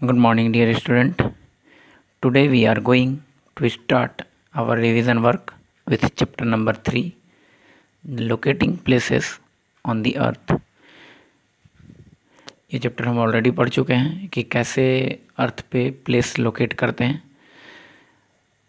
Good morning, dear student. Today we are going to start our revision work with chapter number 3, locating places on the earth. ये chapter हम already पढ़ चुके हैं कि कैसे अर्थ पे प्लेस लोकेट करते हैं।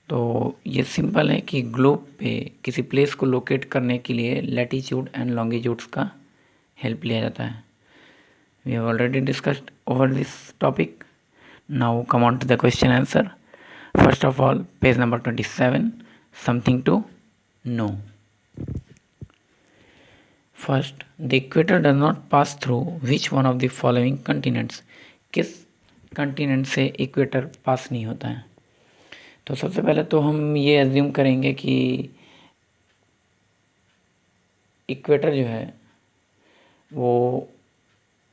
तो ये सिंपल है कि ग्लोब पे किसी प्लेस को लोकेट करने के लिए लैटिट्यूड एंड लॉन्गिट्यूड्स का हेल्प लिया जाता है। We have already discussed over this topic. Now come on to the question answer. First of all, page number 27, something to know. First, the equator does not pass through which one of the following continents? किस continent से equator पास नहीं होता है? तो सबसे पहले तो हम ये एज्यूम करेंगे कि इक्वेटर जो है वो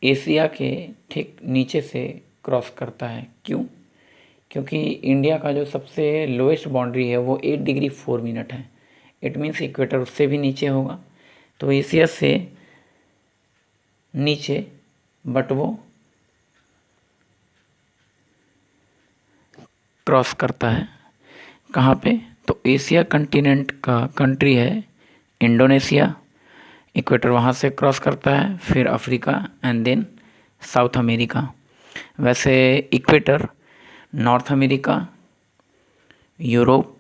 एशिया के ठीक नीचे से क्रॉस करता है। क्यों? क्योंकि इंडिया का जो सबसे लोएस्ट बाउंड्री है वो 8 डिग्री 4 मिनट है। इट मीन्स इक्वेटर उससे भी नीचे होगा, तो एशिया से नीचे, बट वो क्रॉस करता है कहाँ पे? तो एशिया कंटिनेंट का कंट्री है इंडोनेशिया। इक्वेटर वहाँ से क्रॉस करता है, फिर Africa and then South America. वैसे equator North America, Europe,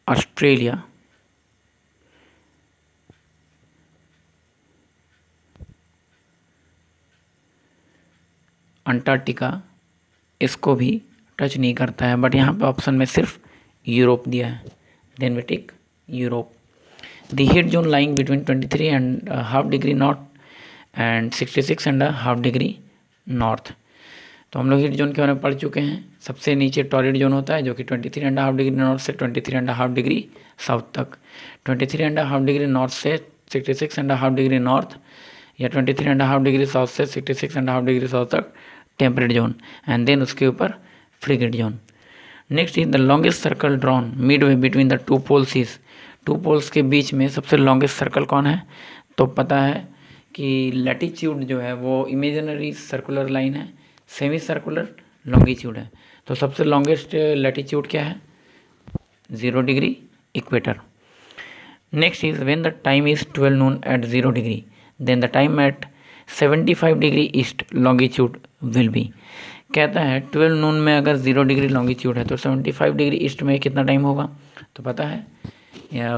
Australia, Antarctica इसको भी टच नहीं करता है, बट यहाँ पे ऑप्शन में सिर्फ यूरोप दिया है। Then we take Europe. The heat zone lying between 23.5 degree north and 66.5 degree north. तो हम लोग हीट जोन के बारे में पढ़ चुके हैं। सबसे नीचे टॉरिड जोन होता है जो कि 23.5 डिग्री नॉर्थ से 23.5 डिग्री साउथ तक, 23.5 डिग्री नॉर्थ से 66.5 डिग्री नॉर्थ, या 23.5 डिग्री साउथ से 66.5 डिग्री साउथ तक टेम्परेट जोन, एंड देन उसके ऊपर frigid zone. Next is the longest circle drawn mid way between the two poles is. Two poles के बीच में सबसे लॉन्गेस्ट सर्कल कौन है? तो पता है कि लैटिट्यूड जो है वो इमेजिनरी सर्कुलर लाइन है, सेमी सर्कुलर लॉन्गिट्यूड है। तो सबसे लॉन्गेस्ट लैटिट्यूड क्या है? 0 degree equator. Next is when the time is 12 noon at 0 degree, then the time at 75 degree east longitude will be. कहता है 12 नून में अगर 0 डिग्री लॉन्गिट्यूड है तो 75 डिग्री ईस्ट में कितना टाइम होगा? तो पता है,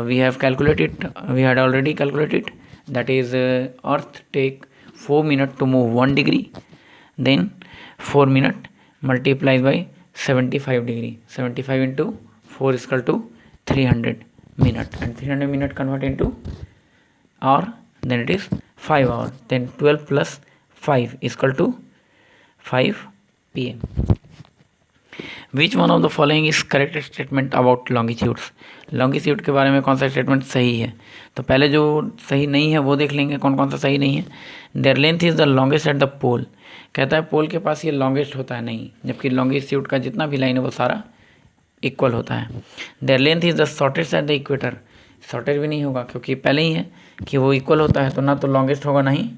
we have calculated, we had already calculated, that is earth take 4 minute to move 1 degree, then 4 minute multiplied by 75 degree. 75 into 4 is equal to 300 minute, and 300 minute convert into hour, then it is 5 hour. Then 12 plus 5 is equal to 5 PM. Which one of the following is correct statement about longitudes? Longitude के बारे में कौन सा statement सही है? तो पहले जो सही नहीं है वो देख लेंगे कौन कौन सा सही नहीं है। Their length is the longest at the pole. कहता है पोल के पास ये लॉन्गेस्ट होता है नहीं, जबकि लॉन्गिट्यूड का जितना भी लाइन है वो सारा इक्वल होता है। Their length is the shortest at the equator. Shortest भी नहीं होगा क्योंकि पहले ही है कि वो इक्वल होता है, तो ना तो लॉन्गेस्ट होगा ना ही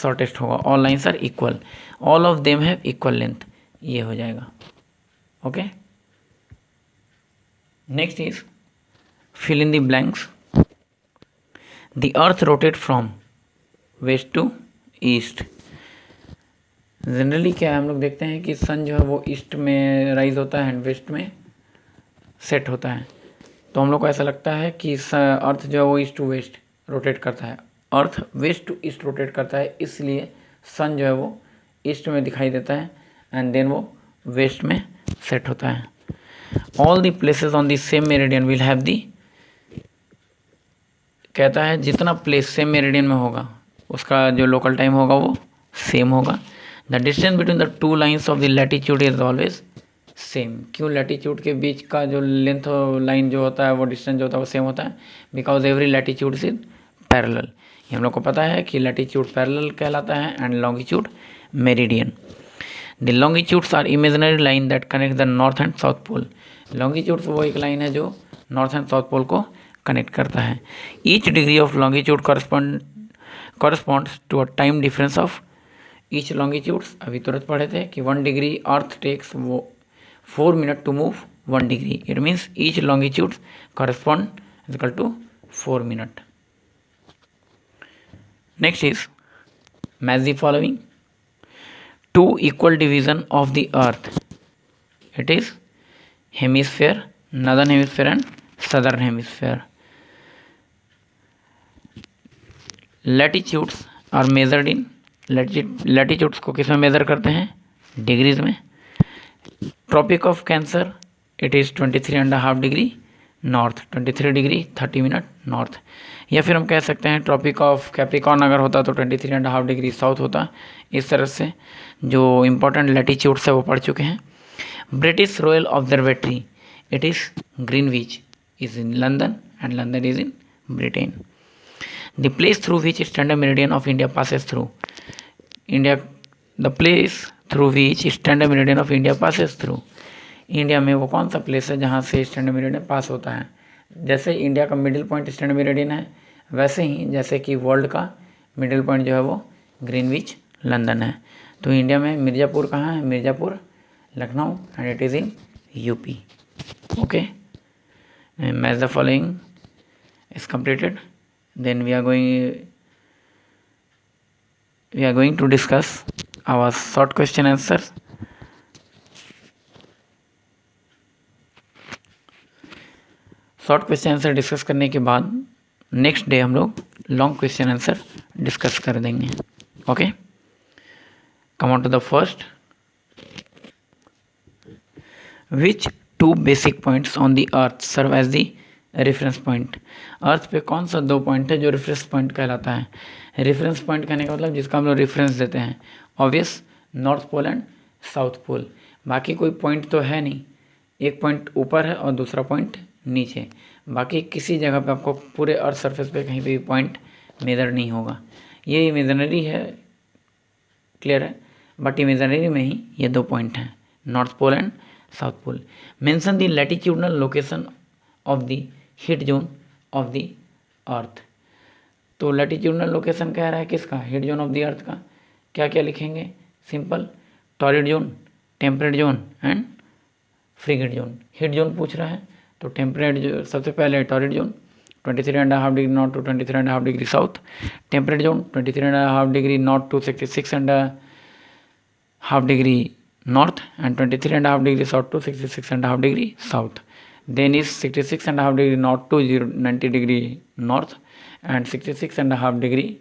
शॉर्टेस्ट होगा। All lines are equal, all of them have equal length, ये हो जाएगा। Okay, next is fill in the blanks. The earth rotate from west to east. Generally क्या है, हम लोग देखते हैं कि सन जो है वो ईस्ट में राइज होता है एंड वेस्ट में सेट होता है। तो हम लोग को ऐसा लगता है कि अर्थ जो है वो ईस्ट टू वेस्ट रोटेट करता है। अर्थ वेस्ट टू ईस्ट रोटेट करता है, इसलिए सन जो है वो ईस्ट में दिखाई देता है एंड देन वो वेस्ट में सेट होता है। All the places on the same meridian will have the. कहता है जितना प्लेस सेम मेरिडियन में होगा उसका जो लोकल टाइम होगा वो सेम होगा। The distance between the two lines of the latitude is always same. क्यों? लैटिट्यूड के बीच का जो लेंथ लाइन जो होता है वो डिस्टेंस जो होता है वो सेम होता है, because every latitude is parallel. ये हम लोग को पता है कि लैटिट्यूड पैरेलल कहलाता है and longitude meridian. The longitudes are imaginary line that connect the north and south pole. Longitudes वो एक लाइन है जो नॉर्थ एंड साउथ पोल को कनेक्ट करता है। Each degree of longitude corresponds to a time difference of each longitudes अभी तुरंत पढ़े थे कि 1 degree earth takes 4 minute to move 1 degree. It means each longitudes correspond is equal to 4 minutes. Next is match the following. Two equal division of the earth. It is hemisphere, northern hemisphere and southern hemisphere. Latitudes are measured in latitudes को किस में major करते हैं? Degrees में. Tropic of cancer it is 23.5 degree north, 23 degree 30 minute north. या फिर हम कह सकते हैं ट्रॉपिक ऑफ कैप्रिकॉर्न अगर होता तो 23.5 डिग्री साउथ होता. इस तरह से जो इम्पोर्टेंट लैटिट्यूड्स है वो पढ़ चुके हैं. British royal observatory it is Greenwich is in London and London is in Britain. The place through which standard meridian of India passes through India. The place through which standard meridian of India passes through. India में वो कौन सा place है जहाँ से standard meridian पास होता है? जैसे इंडिया का मिडिल पॉइंट स्टैंडर्ड मेरिडियन है, वैसे ही जैसे कि वर्ल्ड का मिडिल पॉइंट जो है वो ग्रीनविच लंदन है. तो इंडिया में मिर्ज़ापुर कहाँ है? Mirzapur Lucknow and it is in UP. Okay, match the following is completed. Then we are going to discuss our short question answers. Short question answer discuss करने के बाद नेक्स्ट डे हम लोग लॉन्ग क्वेश्चन आंसर डिस्कस कर देंगे. Okay, come on to the first. Which 2 basic points on the earth serve as the reference point. Earth पे कौन सा 2 पॉइंट है जो रेफरेंस पॉइंट कहलाता है? रेफरेंस पॉइंट कहने का मतलब जिसका हम लोग रेफरेंस देते हैं. Obvious, north pole and south pole. बाकी कोई पॉइंट तो है नहीं, एक पॉइंट ऊपर है और दूसरा पॉइंट नीचे. बाकी किसी जगह पे आपको पूरे अर्थ सरफेस पे कहीं पे भी पॉइंट मेजर नहीं होगा. ये इमेजिनरी है, क्लियर है, बट इमेजिनरी में ही ये 2 पॉइंट हैं, north pole and south pole. Mention the latitudinal location of the heat zone of the earth. तो लैटिट्यूडनल लोकेशन कह रहा है किसका? Heat zone of the earth का. क्या क्या लिखेंगे? Simple, torrid zone, temperate zone and frigid zone. Heat zone पूछ रहा है तो टेम्परेट जो सबसे पहले torrid zone 23.5 degree north to 23.5 degree south. Temperate zone 23.5 degree north to 66.5 degree north and 23.5 degree south to 66.5 degree south. Then is 66.5 degree north to 90 degree north and 66.5 degree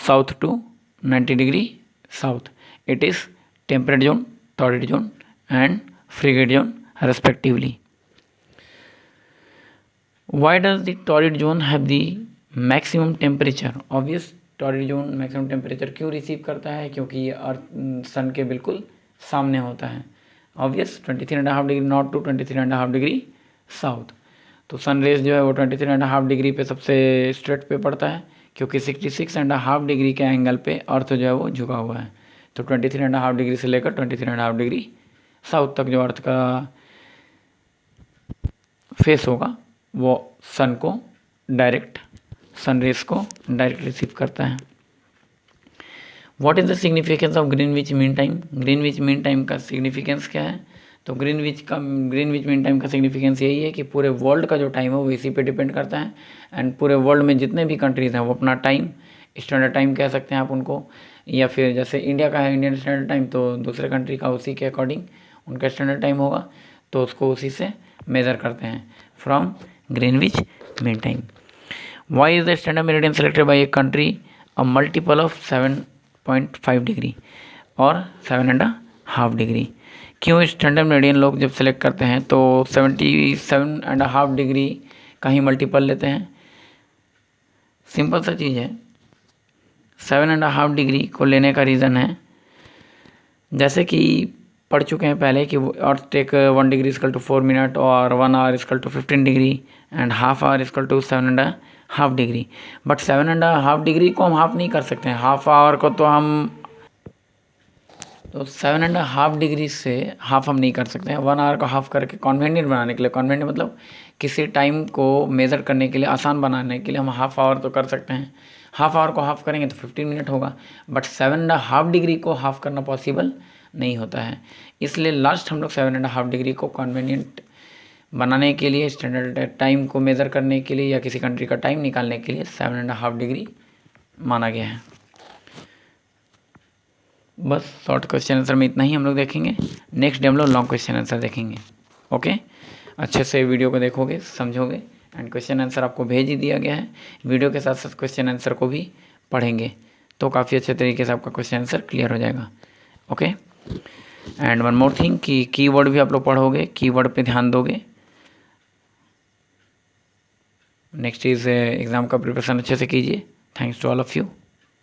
south to 90 degree south. It is temperate zone, torrid zone and frigate zone respectively. Why does the torrid zone have the maximum temperature? Obvious, torrid zone maximum temperature क्यों receive करता है? क्योंकि ये अर्थ सन के बिल्कुल सामने होता है. Obvious, 23.5 degree north to 23.5 degree south. तो सन रेज जो है वो 23.5 डिग्री पे सबसे स्ट्रेट पे पड़ता है क्योंकि 66.5 डिग्री के एंगल पे अर्थ जो है वो झुका हुआ है. तो 23.5 डिग्री से लेकर 23.5 डिग्री साउथ तक जो अर्थ का फेस होगा वो सन को डायरेक्ट, सन रेस को डायरेक्ट रिसीव करता है. What is the significance of Greenwich mean time? Greenwich mean time का सिग्निफिकेंस क्या है? तो ग्रीनविच मीन टाइम का सिग्निफिकेंस यही है कि पूरे वर्ल्ड का जो टाइम है वो इसी पे डिपेंड करता है. एंड पूरे वर्ल्ड में जितने भी कंट्रीज़ हैं वो अपना टाइम, स्टैंडर्ड टाइम कह सकते हैं आप उनको, या फिर जैसे इंडिया का है इंडियन स्टैंडर्ड टाइम, तो दूसरे कंट्री का उसी के अकॉर्डिंग उनका स्टैंडर्ड टाइम होगा, तो उसको उसी से मेज़र करते हैं from Greenwich mean time. Why is the standard meridian selected by a country a multiple of 7.5 degree और 7.5 डिग्री? क्यों स्टैंडर्ड मेरिडियन लोग जब सेलेक्ट करते हैं तो 77.5 डिग्री का ही मल्टीपल लेते हैं? सिंपल सा चीज़ है. 7.5 डिग्री को लेने का रीज़न है, जैसे कि पढ़ चुके हैं पहले कि earth take 1 degree equal to 4 minute और 1 hour equal to 15 degree and half hour equal to 7.5 degree. But 7.5 degree को हम हाफ नहीं कर सकते हैं. हाफ आवर को तो हम 7.5 डिग्री से हाफ हम नहीं कर सकते हैं. 1 आवर को हाफ करके कन्वीनियंट बनाने के लिए, कन्वीनियंट मतलब किसी टाइम को मेज़र करने के लिए आसान बनाने के लिए हम हाफ आवर तो कर सकते हैं. हाफ आवर को हाफ करेंगे तो 15 मिनट होगा, बट 7.5 डिग्री को हाफ करना पॉसिबल नहीं होता है। इसलिए लास्ट हम लोग 7.5 डिग्री को कन्वीनियंट बनाने के लिए, स्टैंडर्ड टाइम को मेज़र करने के लिए या किसी कंट्री का टाइम निकालने के लिए 7.5 डिग्री माना गया है। बस शॉर्ट क्वेश्चन आंसर में इतना ही हम लोग देखेंगे। नेक्स्ट डे हम लोग लॉन्ग क्वेश्चन आंसर देखेंगे। ओके, अच्छे से वीडियो को देखोगे, समझोगे, एंड क्वेश्चन आंसर आपको भेज ही दिया गया है। वीडियो के साथ साथ क्वेश्चन आंसर को भी पढ़ेंगे तो काफ़ी अच्छे तरीके से आपका क्वेश्चन आंसर क्लियर हो जाएगा। Okay, and one more thing कि कीवर्ड भी आप लोग पढ़ोगे, कीवर्ड पे ध्यान दोगे। नेक्स्ट इज़ एग्ज़ाम का प्रिपरेशन अच्छे से कीजिए। Thanks to all of you.